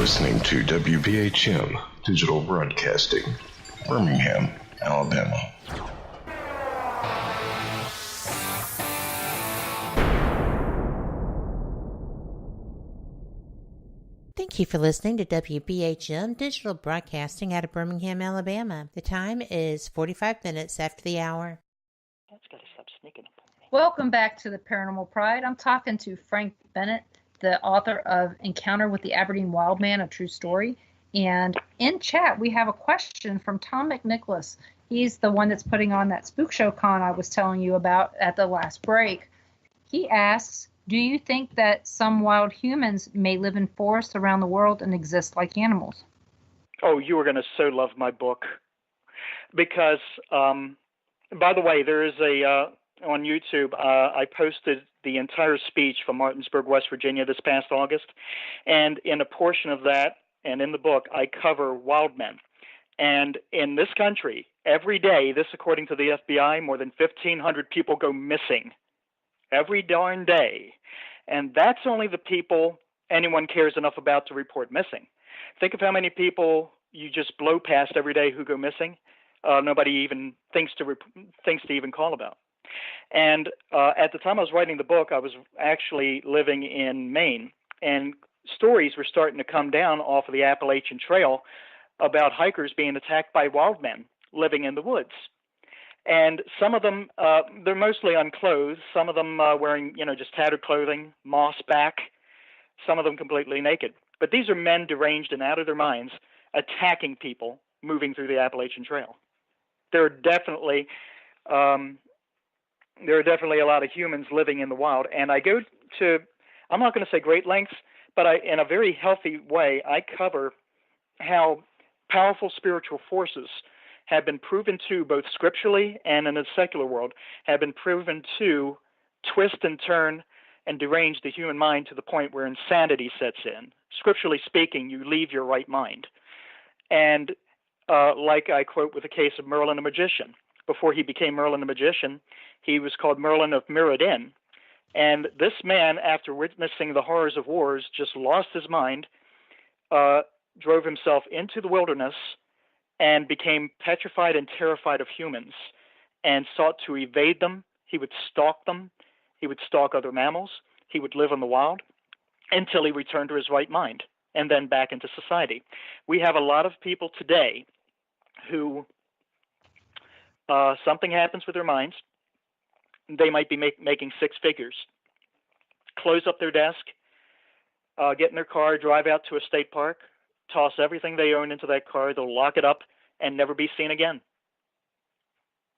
listening to WBHM Digital Broadcasting, Birmingham, Alabama. Thank you for listening to WBHM Digital Broadcasting out of Birmingham, Alabama. The time is 45 minutes after the hour. That's got to stop sneaking up on me. Welcome back to the Paranormal Pride. I'm talking to Frank Bennett, the author of Encounter with the Aberdeen Wildman, a true story. And in chat, we have a question from Tom McNicholas. He's the one that's putting on that Spook Show Con I was telling you about at the last break. He asks, do you think that some wild humans may live in forests around the world and exist like animals? Oh, you are going to so love my book. Because, by the way, there is on YouTube, I posted the entire speech from Martinsburg, West Virginia this past August. And in a portion of that, and in the book, I cover wild men. And in this country, every day, this according to the FBI, more than 1,500 people go missing. Every darn day. And that's only the people anyone cares enough about to report missing. Think of how many people you just blow past every day who go missing. Nobody even thinks to even call about. And at the time I was writing the book, I was actually living in Maine, and stories were starting to come down off of the Appalachian Trail about hikers being attacked by wild men living in the woods. And some of them, they're mostly unclothed. Some of them wearing, just tattered clothing, moss back. Some of them completely naked. But these are men deranged and out of their minds attacking people moving through the Appalachian Trail. There are definitely a lot of humans living in the wild. And I go to, I'm not going to say great lengths, but in a very healthy way, I cover how powerful spiritual forces have been proven to, both scripturally and in the secular world, have been proven to twist and turn and derange the human mind to the point where insanity sets in. Scripturally speaking, you leave your right mind. And like I quote with the case of Merlin the magician. Before he became Merlin the magician, he was called Merlin of Mirrodin. And this man, after witnessing the horrors of wars, just lost his mind, drove himself into the wilderness, and became petrified and terrified of humans and sought to evade them. He would stalk them. He would stalk other mammals. He would live in the wild until he returned to his right mind and then back into society. We have a lot of people today who something happens with their minds. They might be making six figures, close up their desk, get in their car, drive out to a state park, toss everything they own into that car, they'll lock it up and never be seen again.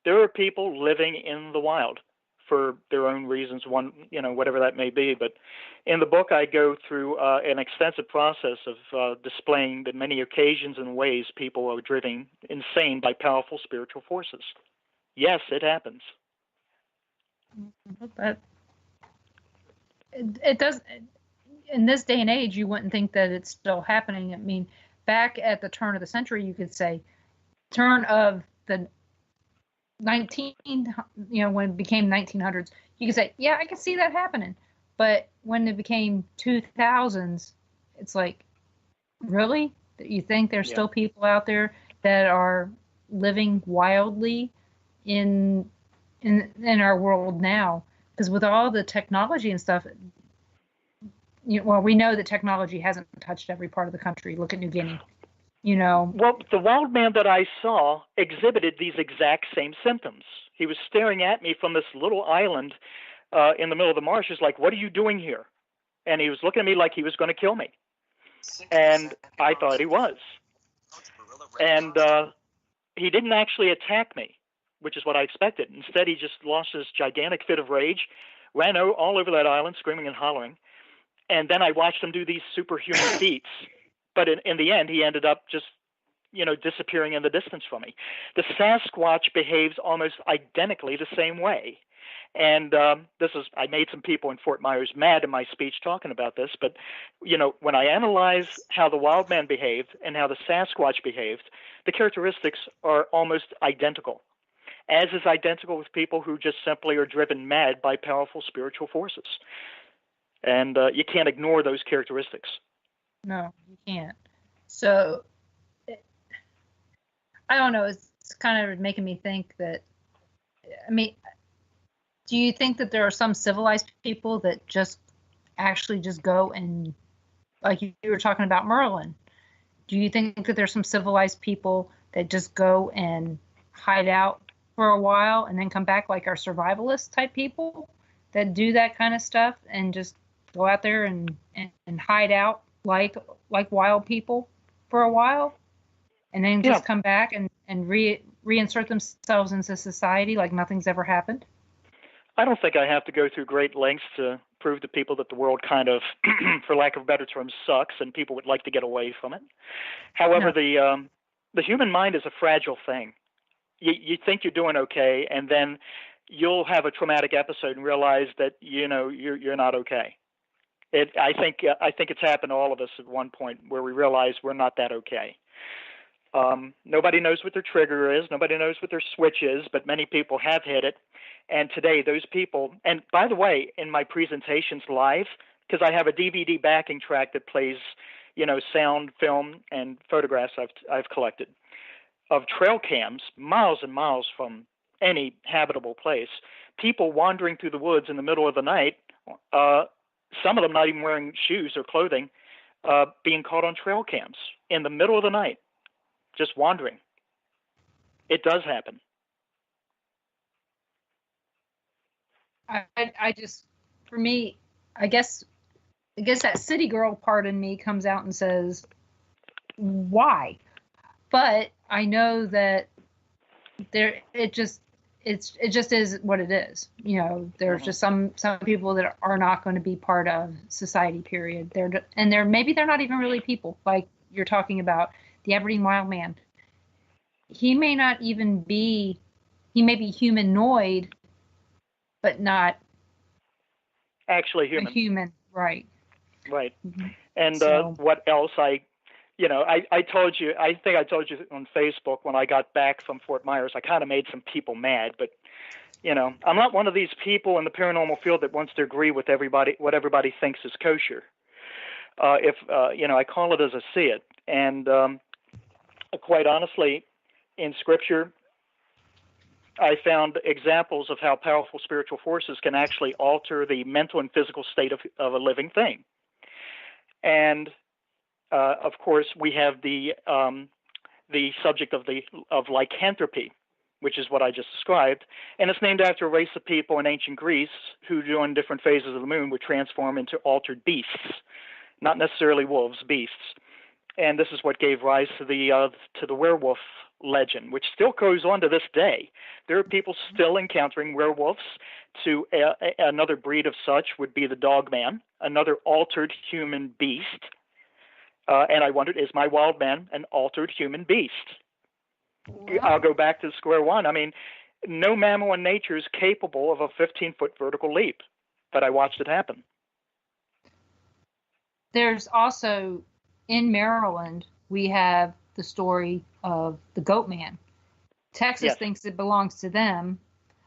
There are people living in the wild for their own reasons, whatever that may be. But in the book, I go through an extensive process of displaying the many occasions and ways people are driven insane by powerful spiritual forces. Yes, it happens. But it does. In this day and age, you wouldn't think that it's still happening. I mean, back at the turn of the century, you could say, turn of the when it became 1900s, you could say, yeah, I can see that happening. But when it became 2000s, it's like, really? You think there's still people out there that are living wildly in our world now? Because with all the technology and stuff, we know that technology hasn't touched every part of the country. Look at New Guinea, Well, the wild man that I saw exhibited these exact same symptoms. He was staring at me from this little island in the middle of the marshes like, what are you doing here? And he was looking at me like he was going to kill me. And I thought he was. And he didn't actually attack me, which is what I expected. Instead, he just lost this gigantic fit of rage, ran all over that island, screaming and hollering. And then I watched him do these superhuman feats. But in the end, he ended up just, disappearing in the distance from me. The Sasquatch behaves almost identically the same way. And I made some people in Fort Myers mad in my speech talking about this. But, when I analyze how the wild man behaved and how the Sasquatch behaved, the characteristics are almost identical, as is identical with people who just simply are driven mad by powerful spiritual forces. And you can't ignore those characteristics. No, you can't. So, I don't know. It's kind of making me think that, I mean, do you think that there are some civilized people that just actually just go and, like you were talking about Merlin, do you think that there's some civilized people that just go and hide out for a while and then come back, like our survivalist type people that do that kind of stuff and just go out there and hide out like wild people for a while and then just come back and reinsert themselves into society like nothing's ever happened? I don't think I have to go through great lengths to prove to people that the world kind of, for lack of a better term, sucks, and people would like to get away from it. However, the human mind is a fragile thing. You think you're doing okay, and then you'll have a traumatic episode and realize that you're not okay. I think it's happened to all of us at one point where we realize we're not that okay. Nobody knows what their trigger is. Nobody knows what their switch is, but many people have hit it. And today, those people, and by the way, in my presentations live, because I have a DVD backing track that plays, sound, film, and photographs I've collected of trail cams miles and miles from any habitable place, people wandering through the woods in the middle of the night, some of them not even wearing shoes or clothing, being caught on trail cams in the middle of the night, just wandering. It does happen. I just, for me, I guess that city girl part in me comes out and says, why? But I know that it just is what it is. There's just some people that are not going to be part of society, period. Maybe they're not even really people, like you're talking about the Aberdeen wild man. He may not even be, he may be humanoid, but not actually human. Right. Mm-hmm. And what else? I told you, I think I told you on Facebook when I got back from Fort Myers, I kind of made some people mad, but I'm not one of these people in the paranormal field that wants to agree with what everybody thinks is kosher. I call it as I see it. And quite honestly, in Scripture, I found examples of how powerful spiritual forces can actually alter the mental and physical state of a living thing. And of course, we have the subject of lycanthropy, which is what I just described, and it's named after a race of people in ancient Greece who, during different phases of the moon, would transform into altered beasts, not necessarily wolves, beasts. And this is what gave rise to the werewolf legend, which still goes on to this day. There are people still encountering werewolves. To another breed of such would be the dogman, another altered human beast. And I wondered, is my wild man an altered human beast? Wow. I'll go back to square one. I mean, no mammal in nature is capable of a 15-foot vertical leap, but I watched it happen. There's also, in Maryland, we have the story of the goat man. Texas thinks it belongs to them.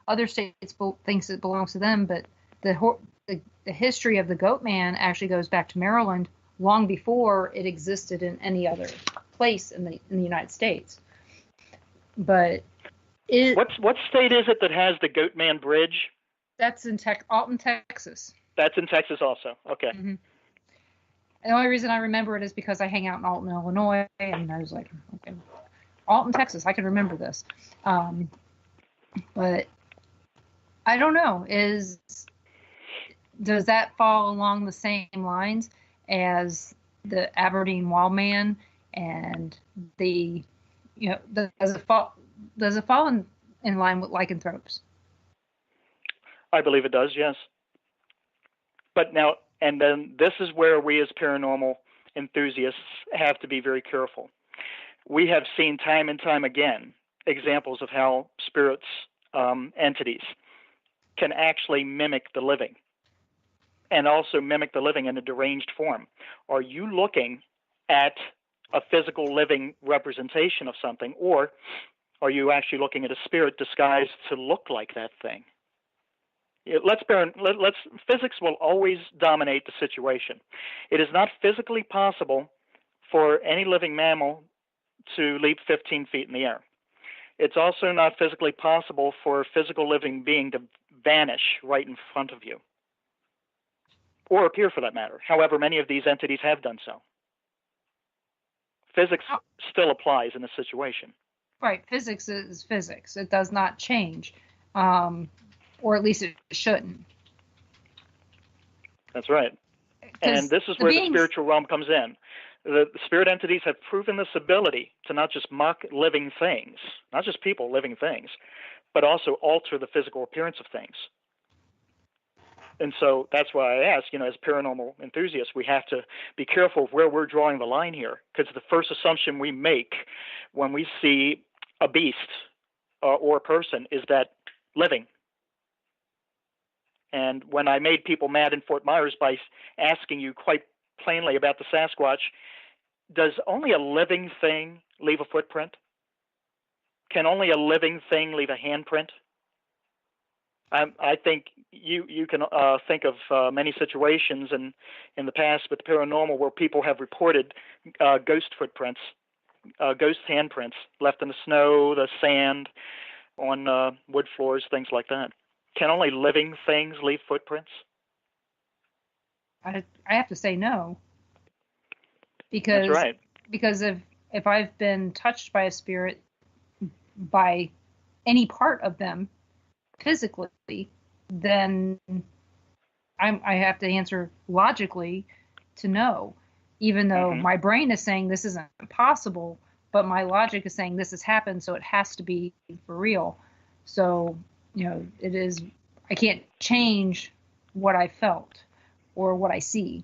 Other states thinks it belongs to them, but the history of the goat man actually goes back to Maryland long before it existed in any other place in the United States. But what state is it that has the Goat Man Bridge? That's in Alton, Texas. That's in Texas also. Okay. Mm-hmm. The only reason I remember it is because I hang out in Alton, Illinois, and I was like, okay, Alton, Texas, I can remember this. But I don't know. Does that fall along the same lines as the Aberdeen wild man and does it fall in line with lycanthropes? I believe it does, yes. But now, and then this is where we as paranormal enthusiasts have to be very careful. We have seen time and time again examples of how spirits, entities, can actually mimic the living, and also mimic the living in a deranged form. Are you looking at a physical living representation of something, or are you actually looking at a spirit disguised to look like that thing? Physics will always dominate the situation. It is not physically possible for any living mammal to leap 15 feet in the air. It's also not physically possible for a physical living being to vanish right in front of you, or appear for that matter. However, many of these entities have done so. Physics still applies in this situation. Right. Physics is physics. It does not change, or at least it shouldn't. That's right. And this is where the spiritual realm comes in. The spirit entities have proven this ability to not just mock living things, not just people, living things, but also alter the physical appearance of things. And so that's why I ask, as paranormal enthusiasts, we have to be careful of where we're drawing the line here, because the first assumption we make when we see a beast or a person is that living. And when I made people mad in Fort Myers by asking you quite plainly about the Sasquatch, does only a living thing leave a footprint? Can only a living thing leave a handprint? I think you can think of many situations in the past with the paranormal where people have reported ghost footprints, ghost handprints left in the snow, the sand, on wood floors, things like that. Can only living things leave footprints? I have to say no. Because that's right. Because if I've been touched by a spirit, by any part of them physically, then I have to answer logically to no, even though my brain is saying this isn't possible, but my logic is saying this has happened, so it has to be for real. So, it is, I can't change what I felt or what I see.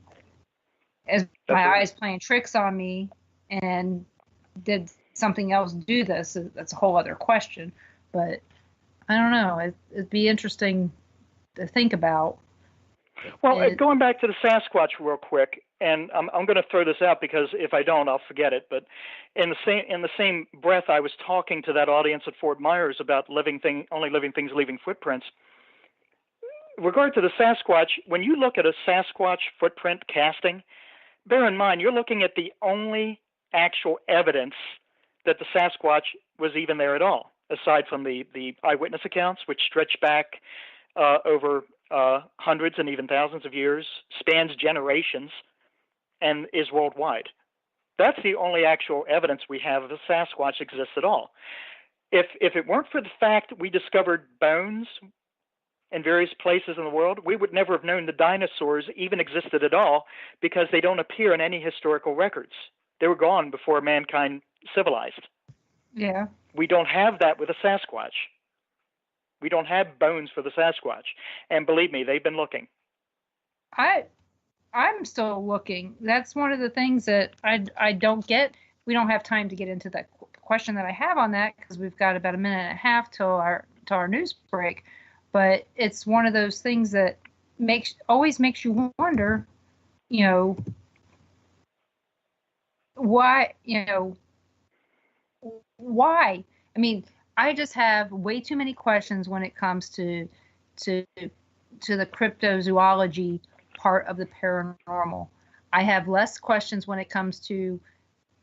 As my eyes playing tricks on me and did something else do this, that's a whole other question. But I don't know. It'd be interesting to think about. Well, going back to the Sasquatch real quick, and I'm going to throw this out because if I don't, I'll forget it. But in the same breath, I was talking to that audience at Fort Myers about only living things leaving footprints. In regard to the Sasquatch, when you look at a Sasquatch footprint casting, bear in mind you're looking at the only actual evidence that the Sasquatch was even there at all, aside from the eyewitness accounts, which stretch back over hundreds and even thousands of years, spans generations, and is worldwide. That's the only actual evidence we have of a Sasquatch exists at all. If it weren't for the fact we discovered bones in various places in the world, we would never have known the dinosaurs even existed at all, because they don't appear in any historical records. They were gone before mankind civilized. Yeah. We don't have that with a Sasquatch. We don't have bones for the Sasquatch. And believe me, they've been looking. I'm still looking. That's one of the things that I don't get. We don't have time to get into that question that I have on that, because we've got about a minute and a half till our news break. But it's one of those things that always makes you wonder, why, why? I mean, I just have way too many questions when it comes to the cryptozoology part of the paranormal. I have less questions when it comes to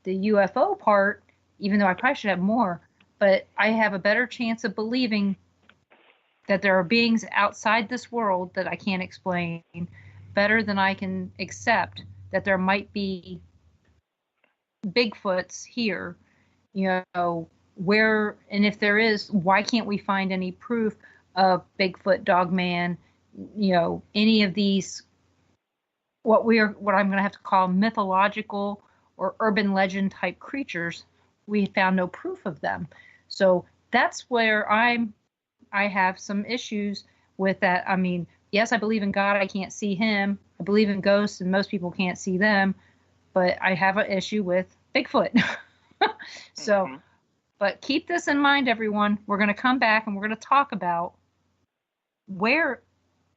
the UFO part, even though I probably should have more. But I have a better chance of believing that there are beings outside this world that I can't explain, better than I can accept that there might be Bigfoots here, where, and if there is, why can't we find any proof of Bigfoot, Dogman, any of these, what I'm going to have to call mythological or urban legend type creatures? We found no proof of them. So that's where I have some issues with that. I mean, yes, I believe in God. I can't see him. I believe in ghosts, and most people can't see them. But I have an issue with Bigfoot. So, but keep this in mind, everyone. We're going to come back and we're going to talk about where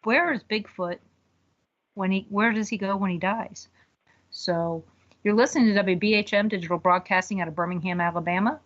is Bigfoot where does he go when he dies? So you're listening to WBHM Digital Broadcasting out of Birmingham, Alabama.